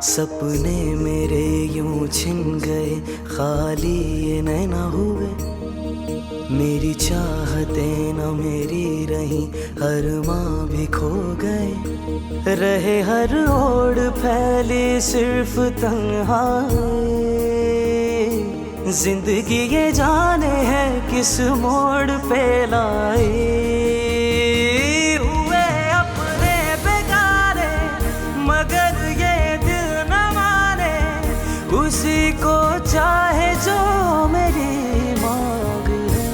सपने मेरे यूं छिन गए, खाली ये नैना हुए। मेरी चाहतें न मेरी रही, हर माँ भी खो गए। रहे हर ओर फैली सिर्फ तन्हाई। जिंदगी ये जाने है किस मोड़ पे लाई। हुए अपने बेगारे मगर ये दिल न माने, उसी को चाहे जो मेरी मांग है।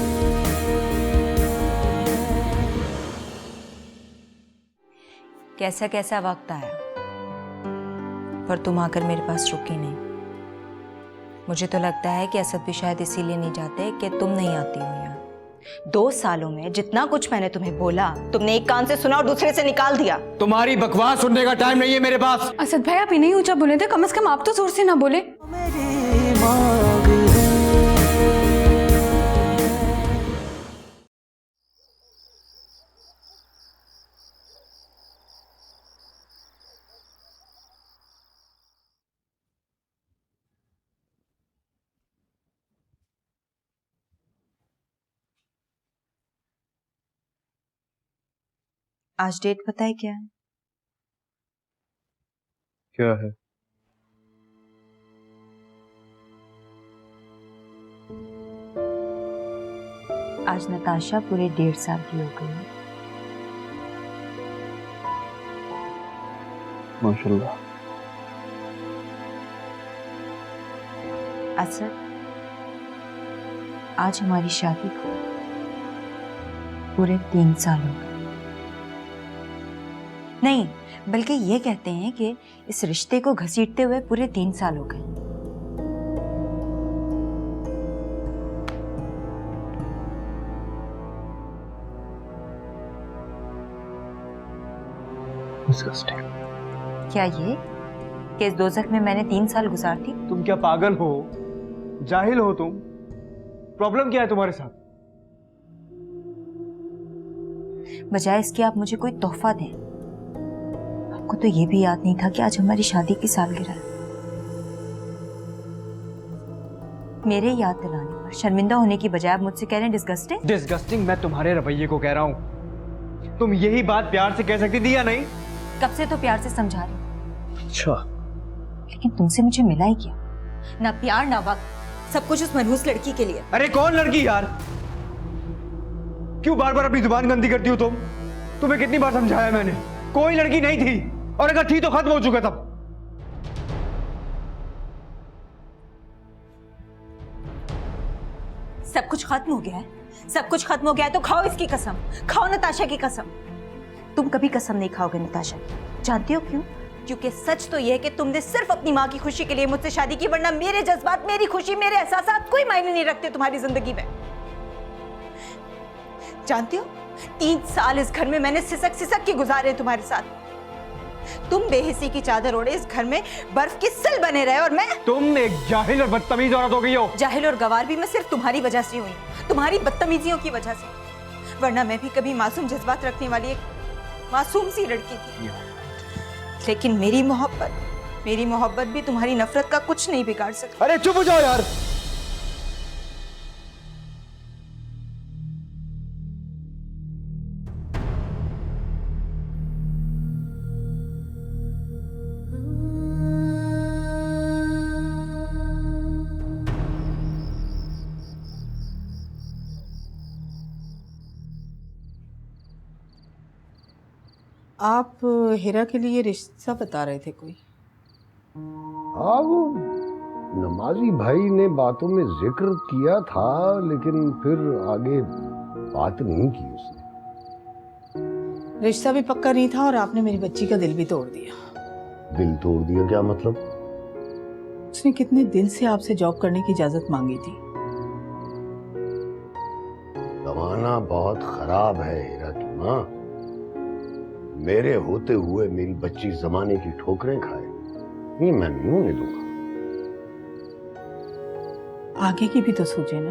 कैसा कैसा वक्त आया, पर तुम आकर मेरे पास रुकी नहीं। मुझे तो लगता है कि असद भी शायद इसीलिए नहीं जाते कि तुम नहीं आती हो यहाँ। 2 सालों में जितना कुछ मैंने तुम्हें बोला, तुमने एक कान से सुना और दूसरे से निकाल दिया। तुम्हारी बकवास सुनने का टाइम नहीं है मेरे पास। असद भाई आप इन्हीं ऊंचा बोले थे, कम से कम आप तो जोर से ना बोले। मेरी मांग है। आज डेट पता है क्या है? क्या है? आज नताशा पूरे 1.5 साल की हो गई है। माशाल्लाह। असद, आज हमारी शादी को पूरे 3 साल हो गए। नहीं, बल्कि ये कहते हैं कि इस रिश्ते को घसीटते हुए पूरे 3 साल हो गए। क्या ये कि इस दोजख में मैंने 3 साल गुजार दी? तुम क्या पागल हो? जाहिल हो तुम? प्रॉब्लम क्या है तुम्हारे साथ? बजाय इसके आप मुझे कोई तोहफा दें। आपको तो ये भी याद नहीं था कि आज हमारी शादी की सालगिरह है। मेरे याद दिलाने पर शर्मिंदा होने की बजाय आप मुझसे कह रहे हैं डिस्गस्टिंग। डिस्गस्टिंग मैं तुम्हारे रवैये को कह रहा हूँ। तुम यही बात प्यार से कह सकती थी या नहीं? कब से तो प्यार से समझा रही हूं। अच्छा। लेकिन तुमसे मुझे मिला ही क्या? ना प्यार ना वक्त, सब कुछ उस मनहूस लड़की के लिए। अरे कौन लड़की यार? क्यों बार बार अपनी जुबान गंदी करती हो तुम? तुम्हें कितनी बार समझाया मैंने, कोई लड़की नहीं थी, और अगर थी तो खत्म हो चुका तब। सब कुछ खत्म हो गया है, सब कुछ खत्म हो गया है तो खाओ इसकी कसम, खाओ नताशा की कसम। तुम कभी कसम नहीं खाओगे नताशा की। जानती हो क्यों? क्योंकि सच तो यह है कि तुमने सिर्फ अपनी माँ की खुशी के लिए मुझसे शादी की, वरना मेरे जज्बात, मेरी खुशी, मेरे एहसास कोई मायने नहीं रखते तुम्हारी जिंदगी में। जानती हो, 3 साल इस घर में मैंने सिसक सिसक के गुजारे तुम्हारे साथ। तुम बेहिसी की चादर ओढ़े इस घर में बर्फ के सिल बने रहे और मैं। तुम एक जाहिल और बदतमीज औरत हो गई हो। जाहिल और गवार भी मैं सिर्फ तुम्हारी वजह से हुई, तुम्हारी बदतमीजियों की वजह से। वरना मैं भी कभी मासूम जज्बात रखने वाली एक मासूम सी लड़की थी। लेकिन मेरी मोहब्बत भी तुम्हारी नफरत का कुछ नहीं बिगाड़ सकती। अरे चुप हो जाओ यार। आप हिरा के लिए रिश्ता बता रहे थे कोई? हाँ, वो नमाजी भाई ने बातों में जिक्र किया था, लेकिन फिर आगे बात नहीं की उसने। रिश्ता भी पक्का नहीं था और आपने मेरी बच्ची का दिल भी तोड़ दिया। दिल तोड़ दिया क्या मतलब? उसने कितने दिन से आपसे जॉब करने की इजाजत मांगी थी। जमाना बहुत खराब है हीरा की माँ। मेरे होते हुए मेरी बच्ची जमाने की ठोकरें खाए, ये मैं नहीं होने दूंगा। आगे की भी तो सोचे ना।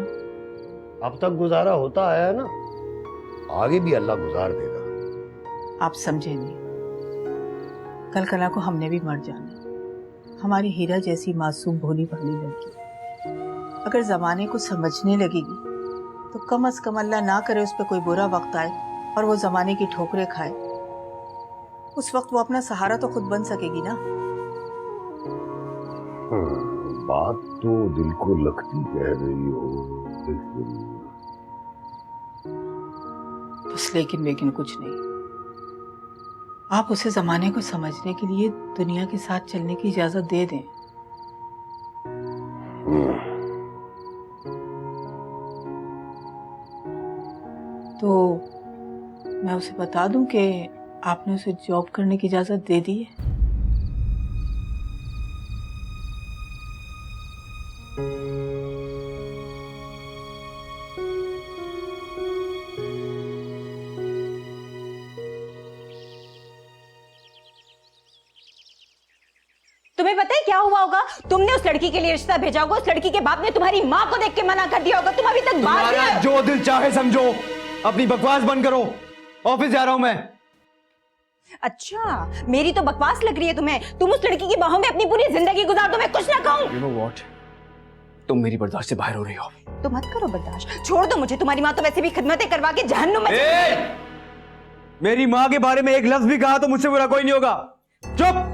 अब तक गुजारा होता आया है ना, आगे भी अल्लाह गुजार देगा। आप समझे नहीं, कल कला को हमने भी मर जाना। हमारी हीरा जैसी मासूम भोली भाली लड़की अगर जमाने को समझने लगेगी तो कम से कम अल्लाह ना करे उस पर कोई बुरा वक्त आए और वो जमाने की ठोकरें खाए, उस वक्त वो अपना सहारा तो खुद बन सकेगी ना। बात तो दिल को लगती कह रही हो, लेकिन बस लेकिन कुछ नहीं। आप उसे जमाने को समझने के लिए दुनिया के साथ चलने की इजाजत दे दें। तो मैं उसे बता दूं कि आपने उसे जॉब करने की इजाजत दे दी है। तुम्हें पता है क्या हुआ होगा? तुमने उस लड़की के लिए रिश्ता भेजा होगा, उस लड़की के बाप ने तुम्हारी माँ को देख के मना कर दिया होगा। तुम अभी तक बात तुम्हारा नहीं- जो दिल चाहे समझो, अपनी बकवास बंद करो, ऑफिस जा रहा हूं मैं। अच्छा, मेरी तो बकवास लग रही है तुम्हें। तुम उस लड़की की बाहों में अपनी पूरी जिंदगी गुजार दो, मैं कुछ ना कहूं। You know what? तुम मेरी बर्दाश्त से बाहर हो रही हो। तो मत करो बर्दाश्त, छोड़ दो मुझे। तुम्हारी माँ तो वैसे भी खिदमतें करवा के जहन्नुम में। मेरी माँ के बारे में एक लफ्ज भी कहा तो मुझसे बुरा कोई नहीं होगा। चुप।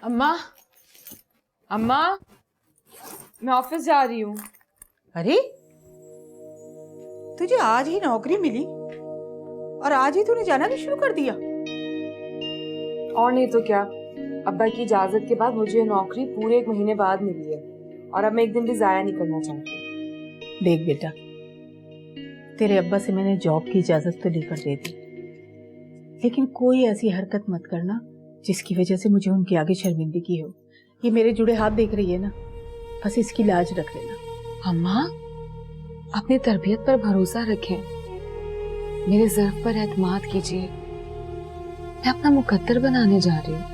अम्मा, अम्मा, मैं ऑफिस जा रही हूँ। अरे तुझे आज ही नौकरी मिली और आज ही तूने जाना भी शुरू कर दिया। और नहीं तो क्या, अब्बा की इजाजत के बाद मुझे ये नौकरी पूरे 1 महीने बाद मिली है और अब मैं एक दिन भी जाया नहीं करना चाहती। देख बेटा, तेरे अब्बा से मैंने जॉब की इजाजत तो लेकर दे दी, लेकिन कोई ऐसी हरकत मत करना जिसकी वजह से मुझे उनके आगे शर्मिंदगी हो। ये मेरे जुड़े हाथ देख रही है ना, बस इसकी लाज रख लेना। अम्मा, अपनी तरबियत पर भरोसा रखें, मेरे ज़र्फ पर एतमाद कीजिए। मैं अपना मुकद्दर बनाने जा रही हूँ।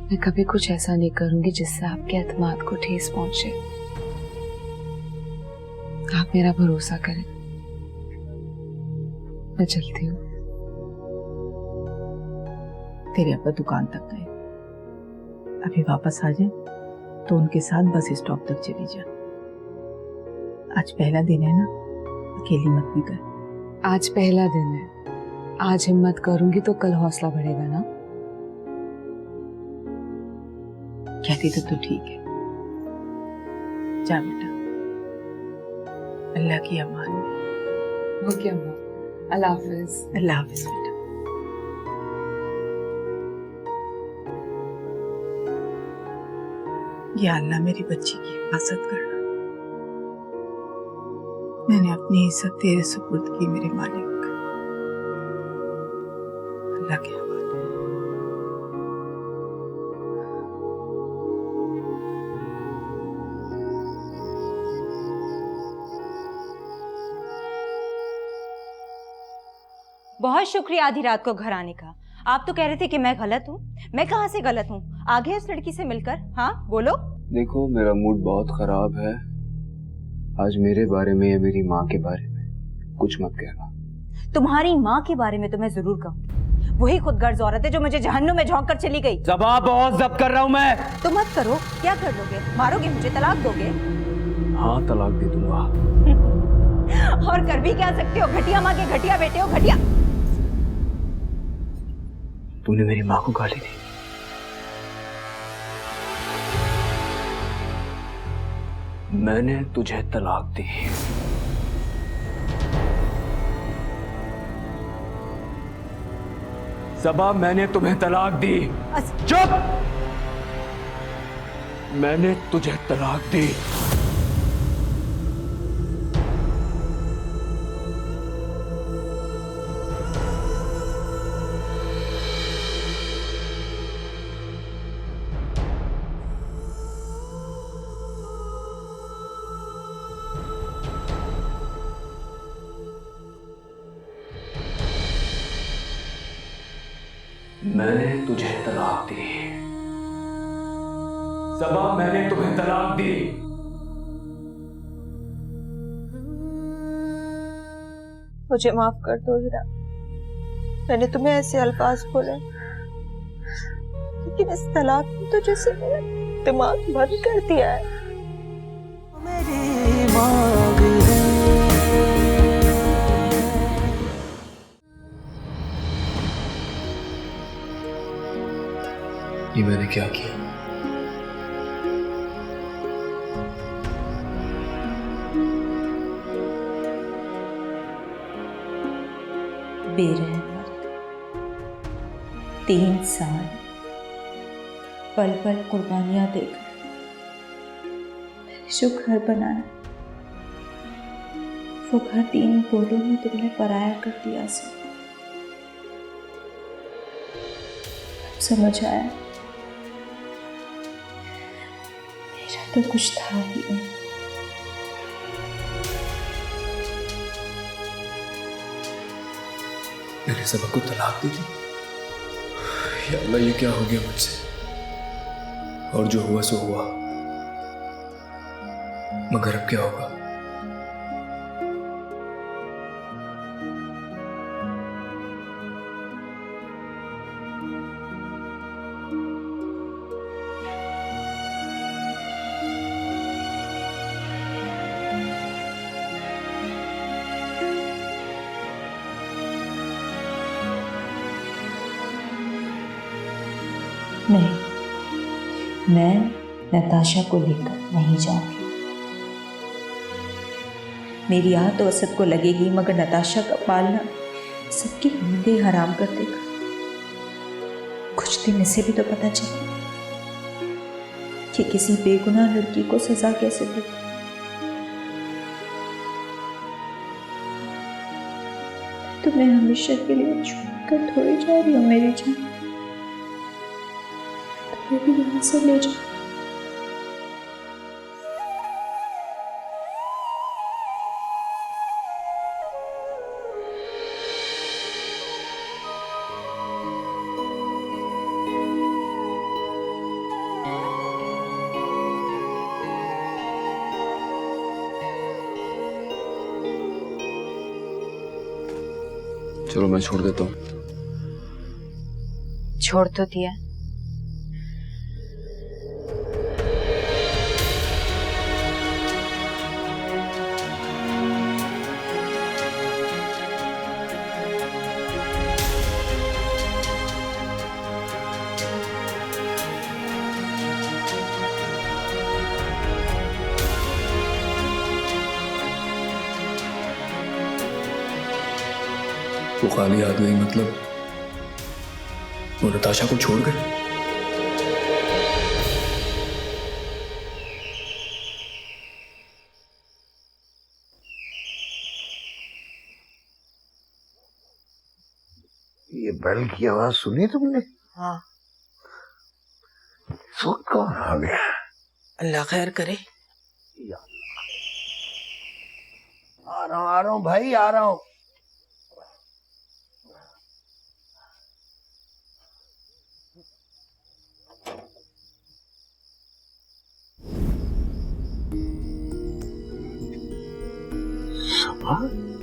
मैं कभी कुछ ऐसा नहीं करूंगी जिससे आपके एतमाद को ठेस पहुंचे। आप मेरा भरोसा करें। मैं चलती हूँ। तेरे अब्बा दुकान तक गए, अभी वापस आ जाए तो उनके साथ बस स्टॉप तक चली जा। आज पहला दिन है ना, अकेली मत निकल। आज पहला दिन है, आज हिम्मत करूंगी तो कल हौसला बढ़ेगा ना। कहती तो तू ठीक है। जा बेटा, अल्लाह की अमान में। ओके अम्मा, अल्लाह हाफिज। अल्लाह हाफिज बेटा। या अल्लाह मेरी बच्ची की हिफाजत करना। मैंने अपनी इज्जत तेरे सुपुर्द की मेरे मालिक। अल्लाह के हवाले। बहुत शुक्रिया आधी रात को घर आने का। आप तो कह रहे थे कि मैं गलत हूँ। मैं कहाँ से गलत हूँ? आगे उस लड़की से मिलकर। हाँ बोलो। देखो, मेरा मूड बहुत खराब है आज। मेरे बारे में या मेरी माँ के बारे में कुछ मत कहना। तुम्हारी माँ के बारे में तो मैं जरूर कहूँगी। वही खुदगर्ज औरत है जो मुझे जहन्नुम में झोंक कर चली गई। जवाब बहुत जब्त कर रहा हूँ मैं। तो मत करो। क्या कर लोगे? मारोगे मुझे? तलाक दोगे? हाँ, तलाक दे दूंगा। और कर भी क्या सकते हो? घटिया माँ के घटिया बेटे हो, घटिया। तूने मेरी माँ को गाली दी। मैंने तुझे तलाक दी। सबा, मैंने तुम्हें तलाक दी। चुप। मैंने तुझे तलाक दी। मैंने तुझे तलाक दी। सबा, मैंने तुम्हें तलाक दी। मुझे माफ कर दो हीरा, मैंने तुम्हें ऐसे अल्फाज बोले, लेकिन इस तलाक ने तो जैसे मेरा दिमाग बंद कर दिया है। मेरी मांग है। ये मैंने क्या किया? बेरहमत 3 साल पल पल कुर्बानियां देकर मैंने जो घर बनाया, वो घर 3 बोलों में तुमने पराया कर दिया। समझ आया, मेरा तो कुछ था ही नहीं। मैंने सबा को तलाक दी थी। या अल्लाह, ये क्या हो गया मुझसे? और जो हुआ सो हुआ, मगर अब क्या होगा? नहीं, मैं नताशा को लेकर नहीं जाऊंगी। मेरी आह तो असद को लगेगी, मगर नताशा का पालना सबकी नींदें हराम कर देगा। कुछ दिन इसे भी तो पता चले कि किसी बेगुनाह लड़की को सजा कैसे दे। तुम्हें हमेशा के लिए छोड़कर थोड़ी जा रही हूँ मेरी जान, तुम्हें भी यहाँ से ले जाओ। चलो मैं छोड़ देता हूँ। छोड़ तो दिया, वो खाली हाथ नहीं, मतलब वो नताशा को छोड़ गए। ये बैल की आवाज सुनी तुमने? हाँ, इस वक्त कौन आ गया? अल्लाह खैर करे। आ रहा हूँ भाई, आ रहा हूँ।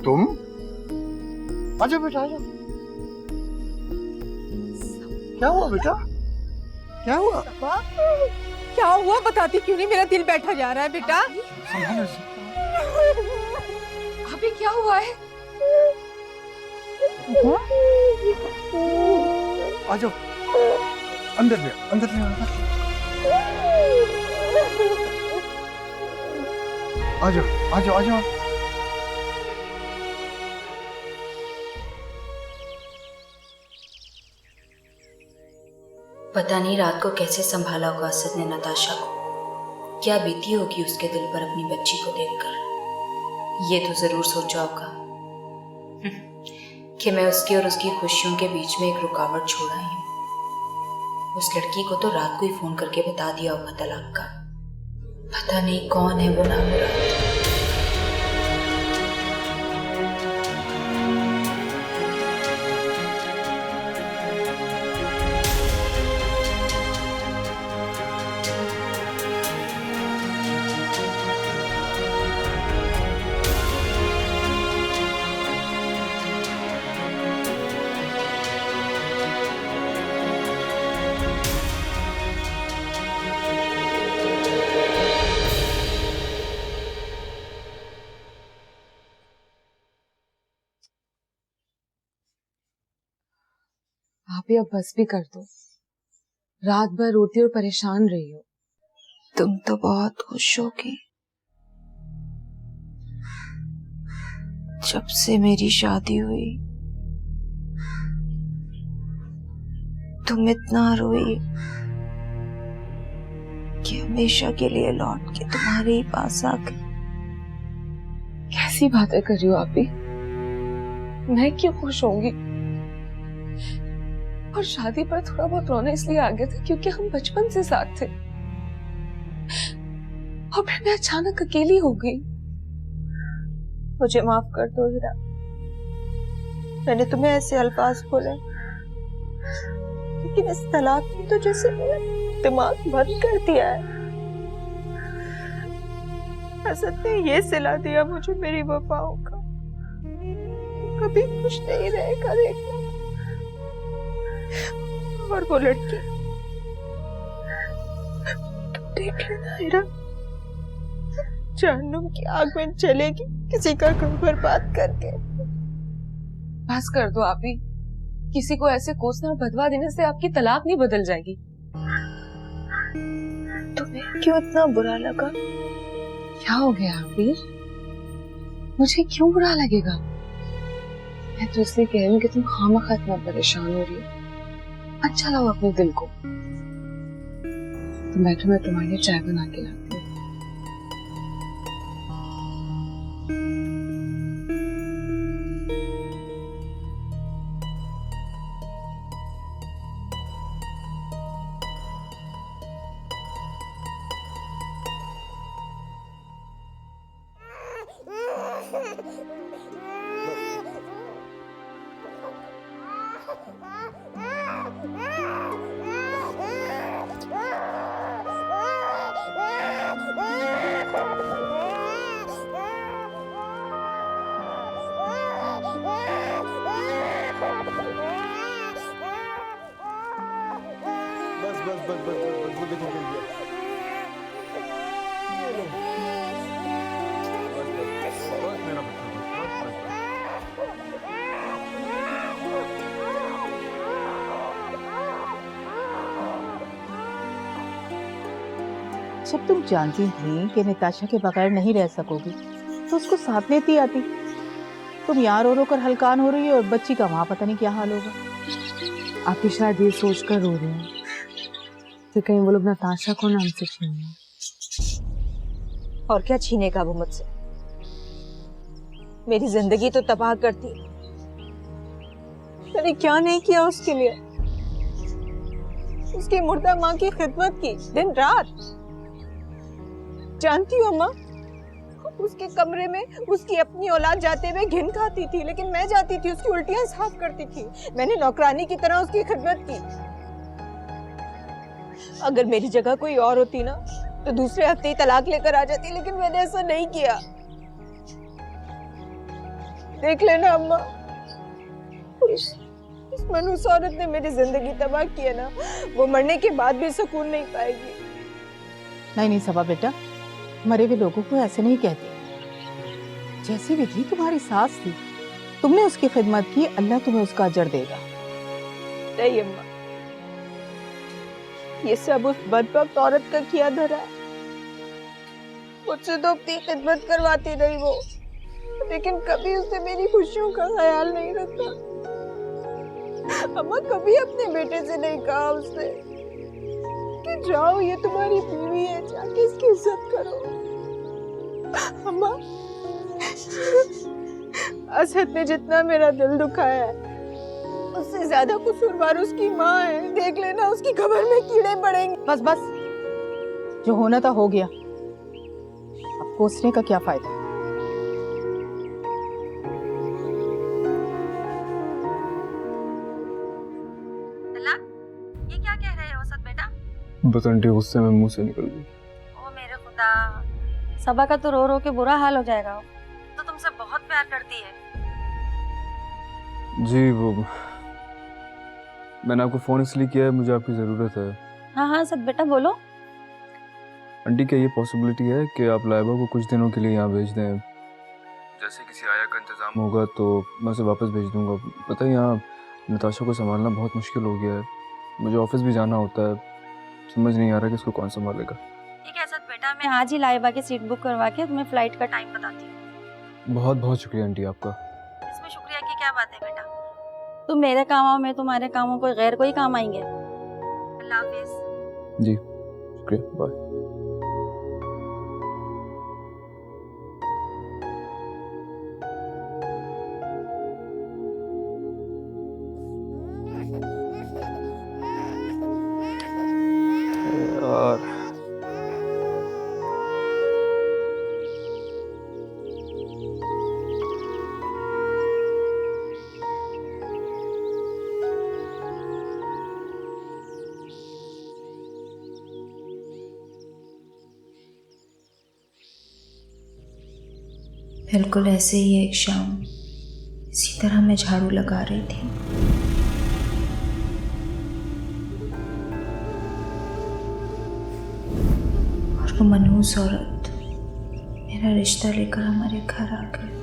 तुम आजा बेटा, आजा। क्या हुआ बेटा? क्या हुआ? क्या हुआ बताती क्यों नहीं? मेरा दिल बैठा जा रहा है बेटा। अभी क्या हुआ है? आजो, अंदर ले, अंदर ले, आजो, आजो, आजो। पता नहीं रात को कैसे संभाला होगा असद ने नताशा को। क्या बीती होगी उसके दिल पर अपनी बच्ची को देखकर। ये तो जरूर सोचा होगा कि मैं उसकी और उसकी खुशियों के बीच में एक रुकावट छोड़ आई हूँ। उस लड़की को तो रात को ही फोन करके बता दिया होगा तलाक का। पता नहीं कौन है वो नामुराद। आप ही अब बस भी कर दो। रात भर रोती और परेशान रही हो। तुम तो बहुत खुश होगी। जब से मेरी शादी हुई तुम इतना रोई कि हमेशा के लिए लौट के तुम्हारे ही पास आ गई। कैसी बातें कर रही हो आप ही? मैं क्यों खुश होंगी? और शादी पर थोड़ा बहुत रोना इसलिए आ गया था क्योंकि हम बचपन से साथ थे, और फिर मैं अचानक अकेली हो गई। मुझे माफ कर दो हीरा, मैंने तुम्हें ऐसे अल्फाज बोले, लेकिन इस तलाक ने तो जैसे मेरा दिमाग बंद कर दिया है। असद ने ये सिला दिया मुझे मेरी वफाओं का, कभी खुश नहीं रहेगा देखना। और वो लड़की तुम देख लेना हीरा, जहन्नुम की आग में चलेगी किसी का घर बर्बाद करके। बस कर दो आप ही। किसी को ऐसे कोसना और बदवा देने से आपकी तलाक नहीं बदल जाएगी। तुम्हें क्यों इतना बुरा लगा? क्या हो गया आबिर? मुझे क्यों बुरा लगेगा? मैं तो इसलिए कह रही हूँ कि तुम खामखा इतना परेशान हो रही हो। अच्छा लो अपने दिल को। तुम बैठो, मैं तुम्हारे लिए चाय बना के लाती हूँ। जब तुम जानती थी कि नताशा के बगैर नहीं रह सकोगी तो उसको साथ लेती आती। तुम यहाँ रो रो कर हलकान हो रही हो और बच्ची का वहां पता नहीं क्या हाल होगा। आप ही शायद ये सोच कर रो रहे हैं कि कहीं वो लोग नताशा को ना हमसे छीन लें। और क्या छीनेगा वो मुझसे? मेरी जिंदगी तो तबाह करती। मैंने क्या नहीं किया उसके लिए? उसकी मुर्दा माँ की खिदमत की दिन रात। जानती हो अम्मा, उसके कमरे में उसकी अपनी औलाद जाते हुए घिन खाती थी, लेकिन मैं जाती थी उसकी उल्टियां साफ करती थी। मैंने नौकरानी की तरह उसकी खिदमत की। अगर मेरी जगह कोई और होती ना तो दूसरे हफ्ते ही तलाक लेकर आ जाती, लेकिन मैंने ऐसा नहीं किया। देख लेना अम्मा, इस मनहूस औरत ने मेरी जिंदगी तबाह की है ना, वो मरने के बाद भी सुकून नहीं पाएगी। नहीं सबा बेटा, मरे हुए लोगों को ऐसे नहीं कहते। जैसी भी थी तुम्हारी सास थी, तुमने उसकी खिदमत की, अल्लाह तुम्हें उसका अजर देगा। नहीं अम्मा, ये सब उस बदबख्त औरत का किया धरा है। मुझसे तो अपनी खिदमत करवाती रही वो, लेकिन कभी उसने मेरी खुशियों का ख्याल नहीं रखा। अम्मा, कभी अपने बेटे से नहीं कहा उसने कि जाओ ये तुम्हारी बीवी है, जाके इसकी इज्जत करो। अम्मा, असद ने जितना मेरा दिल दुखाया है उससे ज्यादा कसूरवार उसकी माँ है। देख लेना उसकी खबर में कीड़े पड़ेंगे। बस बस, जो होना था हो गया, अब कोसने का क्या फायदा। ये क्या कह रहे हो असद बेटा? बस आंटी, गुस्से में मुंह से निकल गई। ओ मेरे खुदा, सबा का तो रो रो के बुरा हाल हो जाएगा। तो तुमसे बहुत प्यार करती है। जी, वो मैंने आपको फोन इसलिए किया है, मुझे आपकी जरूरत है। हाँ हाँ सब बेटा बोलो। आंटी, क्या ये पॉसिबिलिटी है कि आप लाइबा को कुछ दिनों के लिए यहाँ भेज दें? जैसे किसी आया का इंतजाम होगा तो मैं उसे वापस भेज दूंगा। पता है यहाँ नताशा को संभालना बहुत मुश्किल हो गया है। मुझे ऑफिस भी जाना होता है, समझ नहीं आ रहा कि इसको कौन संभालेगा। ठीक है सच बेटा, मैं आज ही लाइबा की सीट बुक करवा के तुम्हें फ्लाइट का टाइम बताती हूँ। बहुत बहुत शुक्रिया आंटी आपका। इसमें शुक्रिया की क्या बात है बेटा, तुम मेरे काम आओ, मैं तुम्हारे कामों को गैर कोई काम आएंगे। अल्लाह हाफिज। जी शुक्रिया, बाय। बिल्कुल ऐसे ही एक शाम इसी तरह मैं झाड़ू लगा रही थी। और वो मनहूस औरत मेरा रिश्ता लेकर हमारे घर आ गई।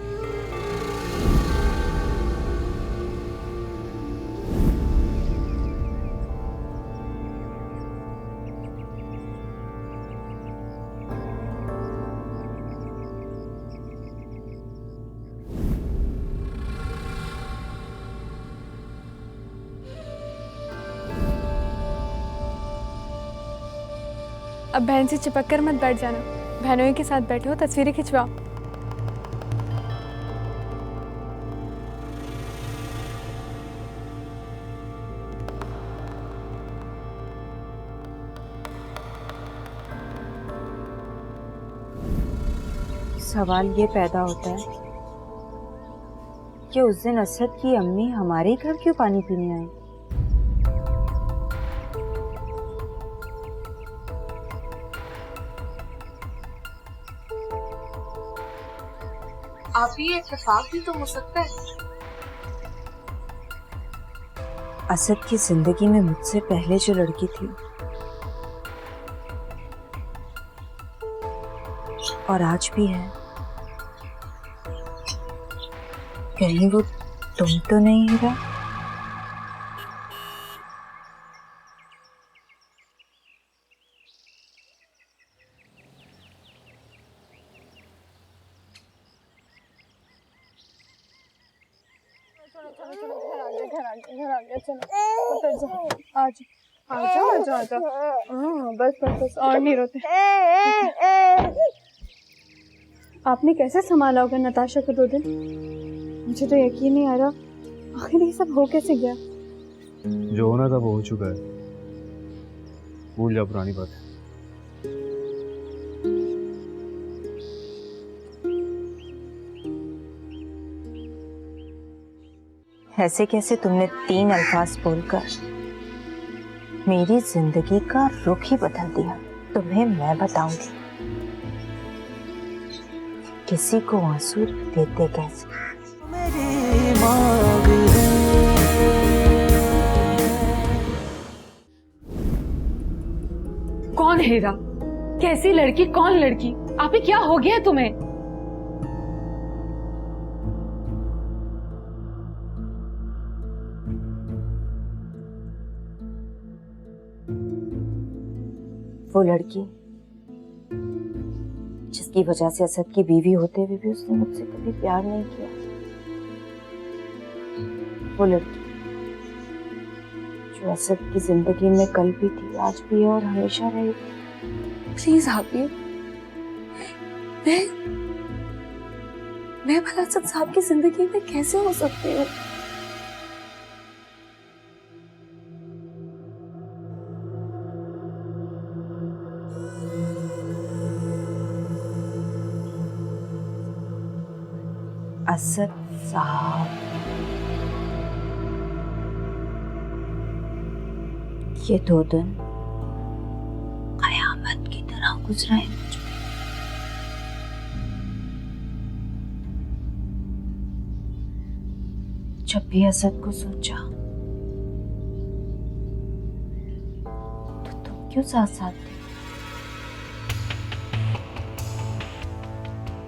अब बहन से चिपक कर मत बैठ जाना, बहनों के साथ बैठे हो, तस्वीरें खिंचवाओ। सवाल ये पैदा होता है कि उस दिन असद की अम्मी हमारे घर क्यों पानी पीने आई। आप ये इत्तेफाक भी तो हो सकता है। असद की जिंदगी में मुझसे पहले जो लड़की थी और आज भी है, कहीं वो तुम तो नहीं हीरा? बस और नहीं रोते। आपने कैसे संभाला होगा नताशा को 2 दिन? मुझे तो यकीन नहीं आ रहा आखिर ये सब हो कैसे गया। जो होना था वो हो चुका है, भूल जा पुरानी बात है। ऐसे कैसे तुमने 3 अल्फाज बोलकर मेरी जिंदगी का रुख ही बदल दिया। तुम्हें मैं बताऊंगी किसी को आंसू देते कैसे। मेरी मांग है। कौन हीरा? कैसी लड़की? कौन लड़की? आप ही क्या हो गया है तुम्हें? वो लड़की जिसकी वजह से असद की बीवी होते हुए भी उसने मुझसे कभी प्यार नहीं किया। वो लड़की जो असद की जिंदगी में कल भी थी, आज भी है और हमेशा रहेगी। प्लीज हाफी, मैं भला असद साहब की जिंदगी में कैसे हो सकती हूँ? असद साहब, ये 2 दिन कयामत की तरह गुजरा है मुझ पे। जब भी असद को सोचा तो तुम क्यों साथ साथ थे।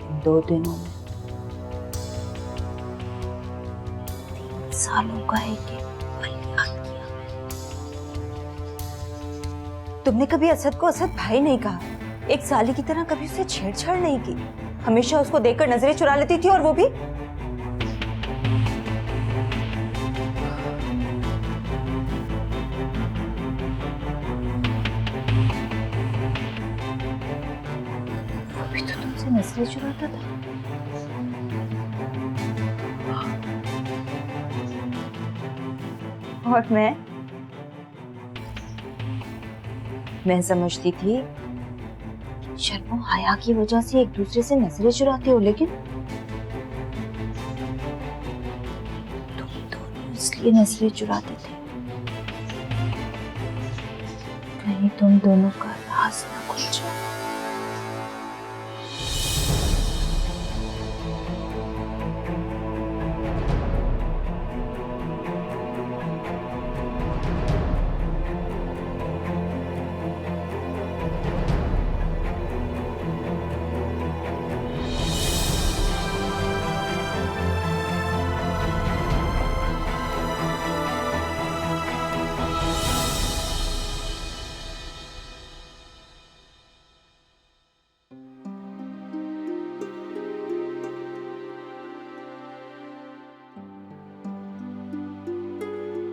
इन 2 दिनों में 3 सालों का है कि तुमने कभी असद को असद भाई नहीं कहा, एक साली की तरह कभी उससे छेड़छाड़ नहीं की, हमेशा उसको देखकर नजरें चुरा लेती थी, और वो भी तो तुमसे नजरें चुराता था। और मैं समझती थी शर्म हया की वजह से एक दूसरे से नजरें चुराते हो, लेकिन तुम दोनों इसलिए नजरें चुराते थे कहीं तुम दोनों का राज ना खुल जाए।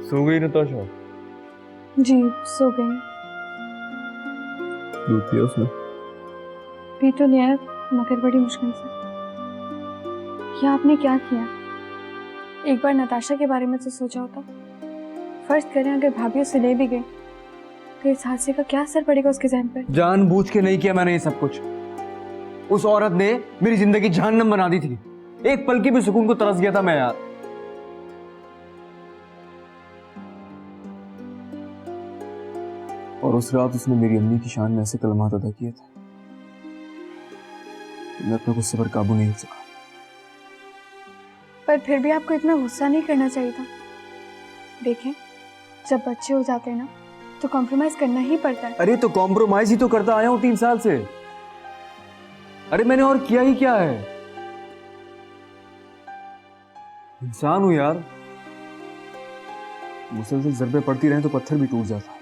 सो गई नताशा? जी सो गई। दूध पिया उसने? पी तो लिया है, मगर बड़ी मुश्किल से। ये आपने क्या किया? एक बार नताशा के बारे में तो सोचा होता। फर्ज करें अगर भाभी उसे ले भी गई तो इस हादसे का क्या असर पड़ेगा उसके ज़हन पर? जानबूझ के नहीं किया मैंने ये सब कुछ। उस औरत ने मेरी जिंदगी जहन्नम बना दी थी। एक पल की भी सुकून को तरस गया था मैं यार। और उस रात उसने मेरी अम्मी की शान में ऐसे कलमात अदा किए थे, मैं अपने गुस्से पर काबू नहीं हो सका। पर फिर भी आपको इतना गुस्सा नहीं करना चाहिए था। देखें, जब बच्चे हो जाते हैं ना तो कॉम्प्रोमाइज करना ही पड़ता है। अरे तो कॉम्प्रोमाइज ही तो करता आया हूं 3 साल से। अरे मैंने और किया ही क्या है? इंसान हूं यार। मुसलसल ज़रबे पड़ती रहे तो पत्थर भी टूट जाता है।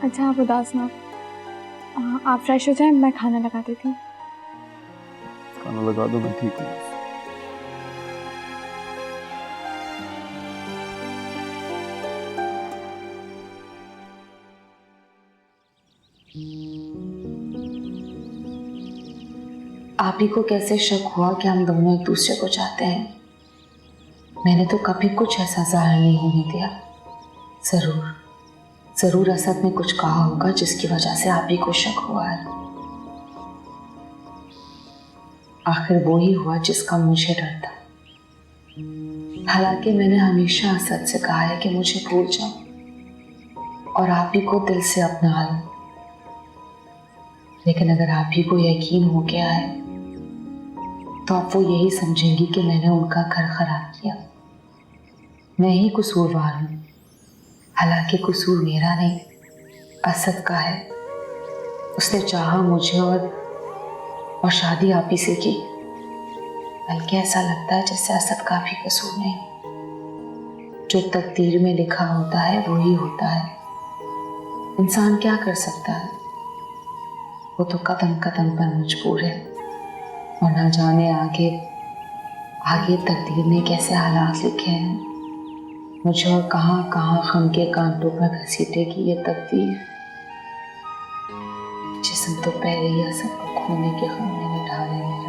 अच्छा आप उदास ना हो। आप फ्रेश हो जाएं, मैं खाना लगा देती हूँ। खाना लगा दो, मैं ठीक हूँ। आप ही को कैसे शक हुआ कि हम दोनों एक दूसरे को चाहते हैं? मैंने तो कभी कुछ ऐसा जाहिर नहीं होने दिया। जरूर असद ने कुछ कहा होगा जिसकी वजह से आप ही को शक हुआ है। आखिर वो ही हुआ जिसका मुझे डर था। हालांकि मैंने हमेशा असद से कहा है कि मुझे भूल जाओ और आप ही को दिल से अपना लो, लेकिन अगर आप ही को यकीन हो गया है तो आप वो यही समझेंगी कि मैंने उनका घर खराब किया। मैं ही कसूरवार हूँ। हालांकि कसूर मेरा नहीं, असद का है। उसने चाहा मुझे और शादी आप ही से की। बल्कि ऐसा लगता है जैसे असद का भी कसूर नहीं। जो तकदीर में लिखा होता है वो ही होता है। इंसान क्या कर सकता है? वो तो कदम कदम पर मजबूर है, और ना जाने आगे तकदीर ने कैसे हालात लिखे हैं। मुझे और कहाँ कहाँ गम के कांटों पर घसीटेगी ये तकदीर। जिस्म तो पहले ही असद को खोने के गम में ढाले मेरा।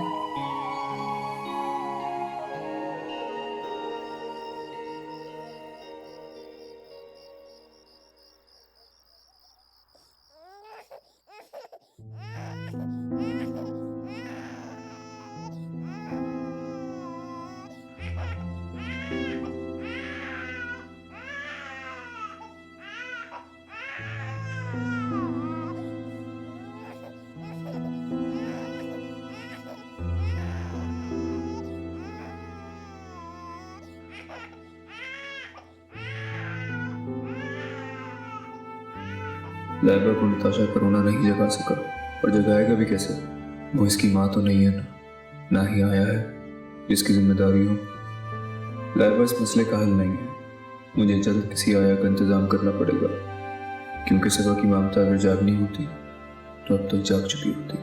लैबा को नताशा कोरोना नहीं जगा सका, और जगाएगा भी कैसे? वो इसकी माँ तो नहीं है ना ही आया है जिसकी जिम्मेदारी हो। लैबा इस मसले का हल नहीं है। मुझे जल्द किसी आया का इंतजाम करना पड़ेगा। क्योंकि सबा की ममता अगर जागनी होती तो अब तक जाग चुकी होती।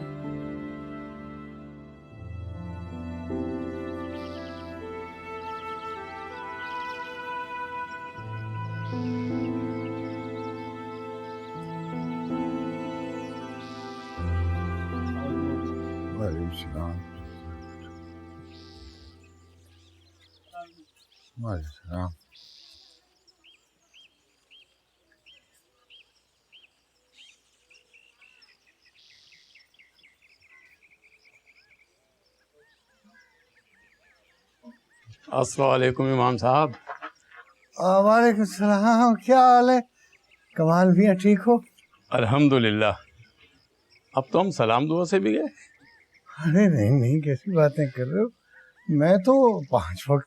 अस्सलाम वालेकुम इमाम साहब। वालेकुम सलाम, क्या हाल है? कमाल भैया ठीक हो? अल्हम्दुलिल्लाह। अब तो हम सलाम दुआ से भी गए। अरे नहीं नहीं, कैसी बातें कर रहे हो? मैं तो 5 वक्त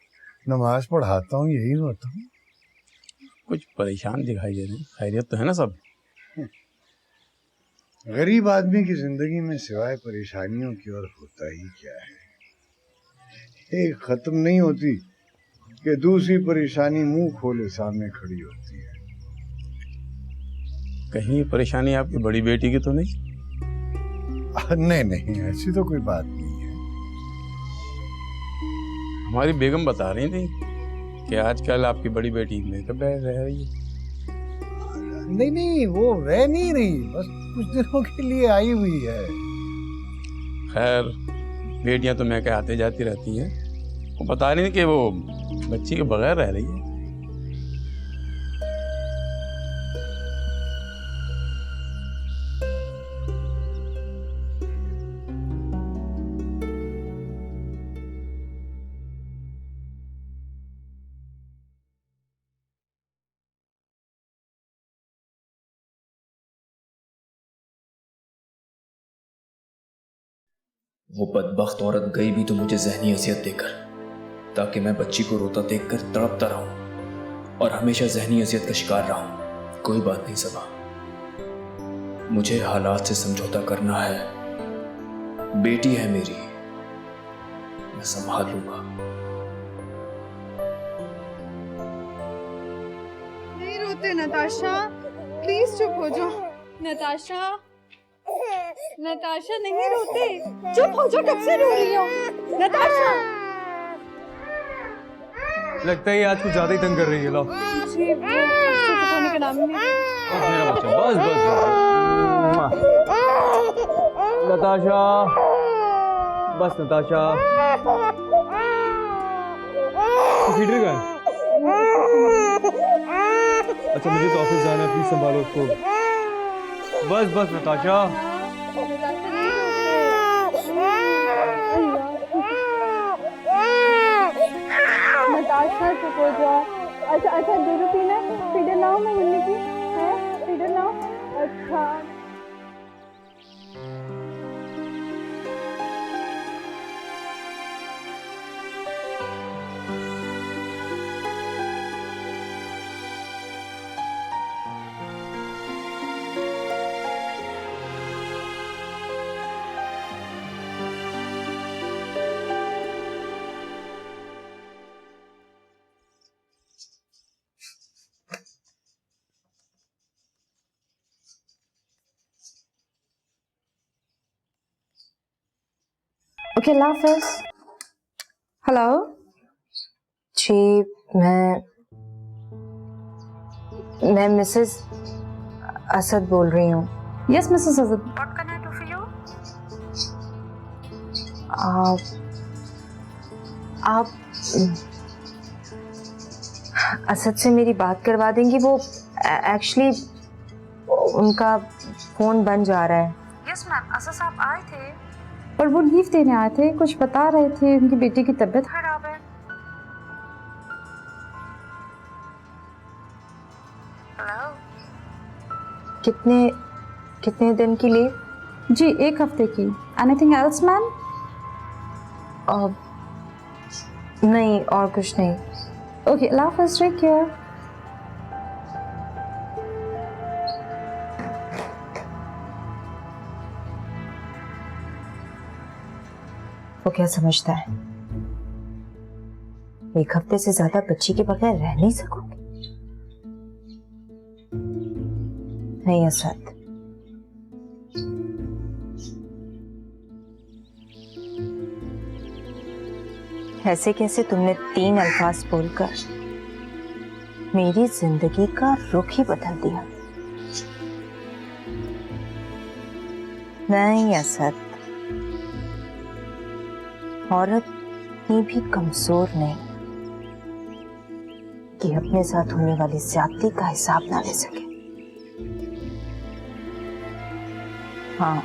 नमाज पढ़ाता हूँ, यही होता हूँ। कुछ परेशान दिखाई दे रहे हैं, खैरियत तो है ना सब? गरीब आदमी की जिंदगी में सिवाय परेशानियों की और होता ही क्या है। एक खत्म नहीं होती कि दूसरी परेशानी मुंह खोले सामने खड़ी होती है। कहीं ये परेशानी आपकी बड़ी बेटी की तो नहीं? नहीं नहीं, ऐसी तो कोई बात नहीं है। हमारी बेगम बता रही थी कि आजकल आपकी बड़ी बेटी मेकअप रह रही है। नहीं नहीं, वो रह नहीं रही, बस कुछ दिनों के लिए आई हुई है। खैर, बेटियां तो मैं आते जाती रहती हैं। वो बता रही थी कि वो बच्ची के बगैर रह रही है। वो बदबख्त औरत गई भी तो मुझे ज़हनी अज़ियत देकर, ताकि मैं बच्ची को रोता देखकर तड़पता रहूं और हमेशा ज़हनी अज़ियत का शिकार रहूं। कोई बात नहीं सबा, मुझे हालात से समझौता करना है। बेटी है मेरी, मैं संभाल लूंगा। नहीं रोते नताशा, प्लीज चुप हो जाओ। नताशा, नताशा नहीं रोते, चुप हो जाओ, कब से रो रही हो? नताशा, लगता है आज कुछ ज्यादा ही तंग कर रही है। लो जी, चुप होने का नाम ही नहीं। मेरा बच्चा, बस बस नताशा, बस नताशा। सीढ़ी का है? अच्छा, मुझे तो ऑफिस जाना है, प्लीज संभालो उसको। बस बस नताशा। नताशा चुप हो जाओ। अच्छा अच्छा, दूध पीना, फीडर लाओ मैं मुन्नी की, है फीडर लाओ। अच्छा ओके, अल्लाह हाफिज़। हेलो जी, मैं मिसेस असद बोल रही हूँ। Yes Mrs Asad. What can I do for you? आप असद से मेरी बात करवा देंगी? वो एक्चुअली उनका फोन बंद जा रहा है। यस मैम, असद साहब आए थे और वो लीव देने आए थे, कुछ बता रहे थे, उनकी बेटी की तबीयत खराब है। हेलो, कितने दिन की लीव? जी 1 हफ्ते की। Anything else ma'am? नहीं, और कुछ नहीं। ओके, अल्लाह हाफिज़, टेक केयर। वो क्या समझता है 1 हफ्ते से ज्यादा बच्ची के बगैर रह नहीं सकूंगी? नहीं असद, ऐसे कैसे तुमने 3 अल्फाज बोलकर मेरी जिंदगी का रुख ही बदल दिया। नहीं असद, औरत इतनी भी कमजोर नहीं कि अपने साथ होने वाली ज्यादती का हिसाब ना ले सके। हाँ,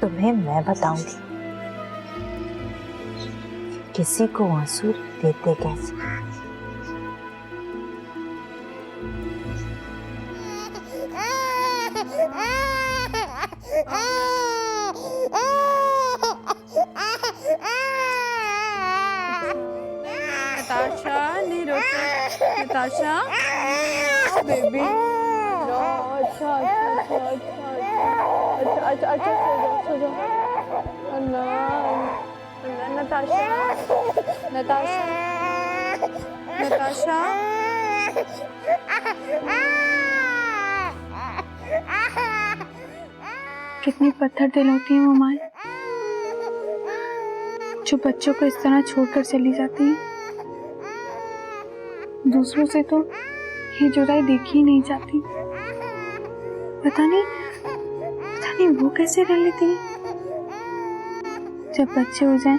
तुम्हें मैं बताऊंगी किसी को आंसू देते कैसे। नताशा नहीं रोते, नताशा बेबी। अच्छा अच्छा अच्छा अच्छा अच्छा अच्छा सो जाओ। नताशा नताशा नताशा कितनी पत्थर दिल होती है वो माँ जो बच्चों को इस तरह छोड़कर चली जाती है। दूसरों से तो ये जुदाई देखी ही नहीं जाती। पता नहीं वो कैसे कर लेती है। जब बच्चे हो जाएं,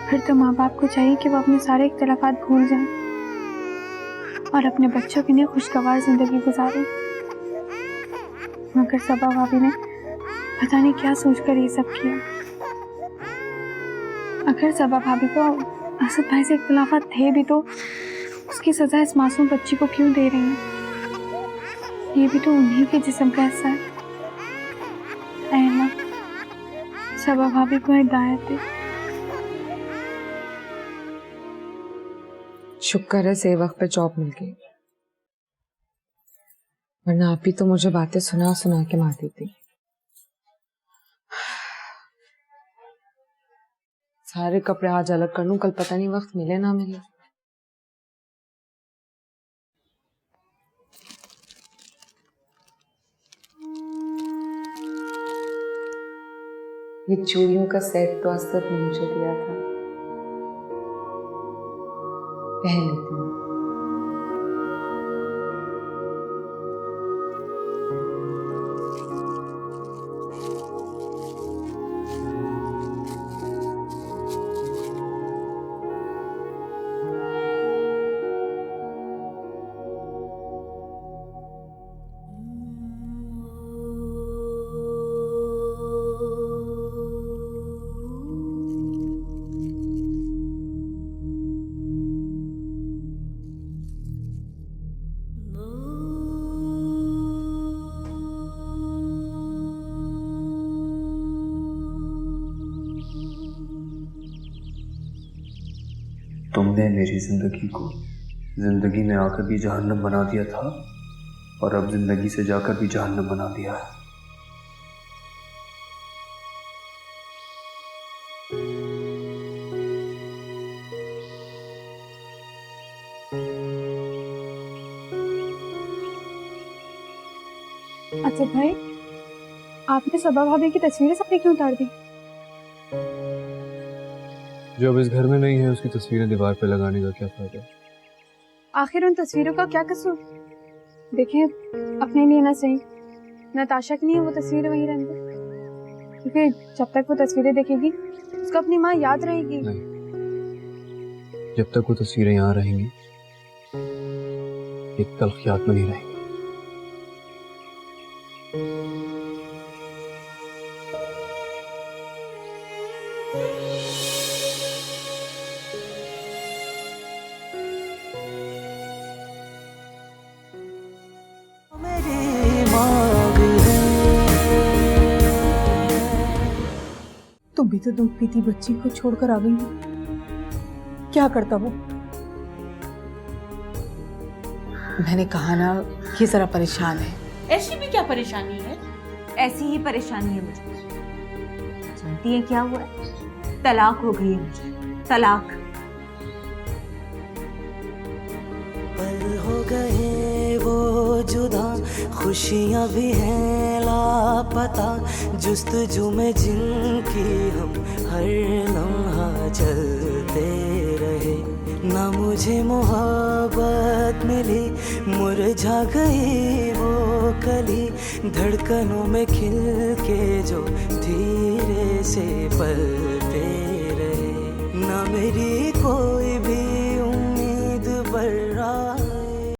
फिर तो माँ बाप को चाहिए कि वो अपने सारे इख्तिलाफात भूल जाएं और अपने बच्चों के लिए खुशगवार जिंदगी गुजारें। मगर सबा भाभी ने पता नहीं क्या सोचकर ये सब किया। अगर सबा भाभी को असद भाई से इख्तिलाफात थे भी तो उसकी सजा इस मासूम बच्ची को क्यों दे रही है? ये भी तो उन्हीं के जिस्म का हिस्सा है। ऐ अल्लाह, सबा भाभी को हिदायत दे। शुक्र है सही वक्त पे जॉब मिल गई, वरना आप ही तो मुझे बातें सुना सुना के मारती थी। सारे कपड़े आज अलग कर लूं, कल पता नहीं वक्त मिले ना मिले। ये चूड़ियों का सेट तो असद ने मुझे दिया था, पहन लेती हूँ। तुमने मेरी जिंदगी को जिंदगी में आकर भी जहन्नम बना दिया था और अब जिंदगी से जाकर भी जहन्नम बना दिया है। अच्छा भाई, आपने सबा भाभी की तस्वीरें सबने क्यों उतार दी? जो अब इस घर में नहीं है उसकी तस्वीरें दीवार पे लगाने का क्या फायदा? आखिर उन तस्वीरों का क्या कसूर? देखें, अपने लिए ना सही, नताशा के लिए वो तस्वीरें वहीं रहने दो, क्योंकि जब तक वो तस्वीरें देखेगी उसको अपनी माँ याद रहेगी। नहीं, जब तक वो तस्वीरें यहाँ रहेंगी एक तल्ख याद में नहीं रहेंगी। तुम भी तो दूध पीती बच्ची को छोड़कर आ गई हो। क्या करता वो? मैंने कहा ना कि जरा परेशान है। ऐसी भी क्या परेशानी है? ऐसी ही परेशानी है मुझे। जानती है क्या हुआ है? तलाक हो गई है मुझे, तलाक। पल हो गए वो जुदा खुदा खुशियाँ भी हैं लापता, जुस्तजू में जिनकी हम हर लम्हा चलते रहे। ना मुझे मोहब्बत मिली, मुरझा गई वो कली, धड़कनों में खिल के जो धीरे से पलते रहे। ना मेरी कोई भी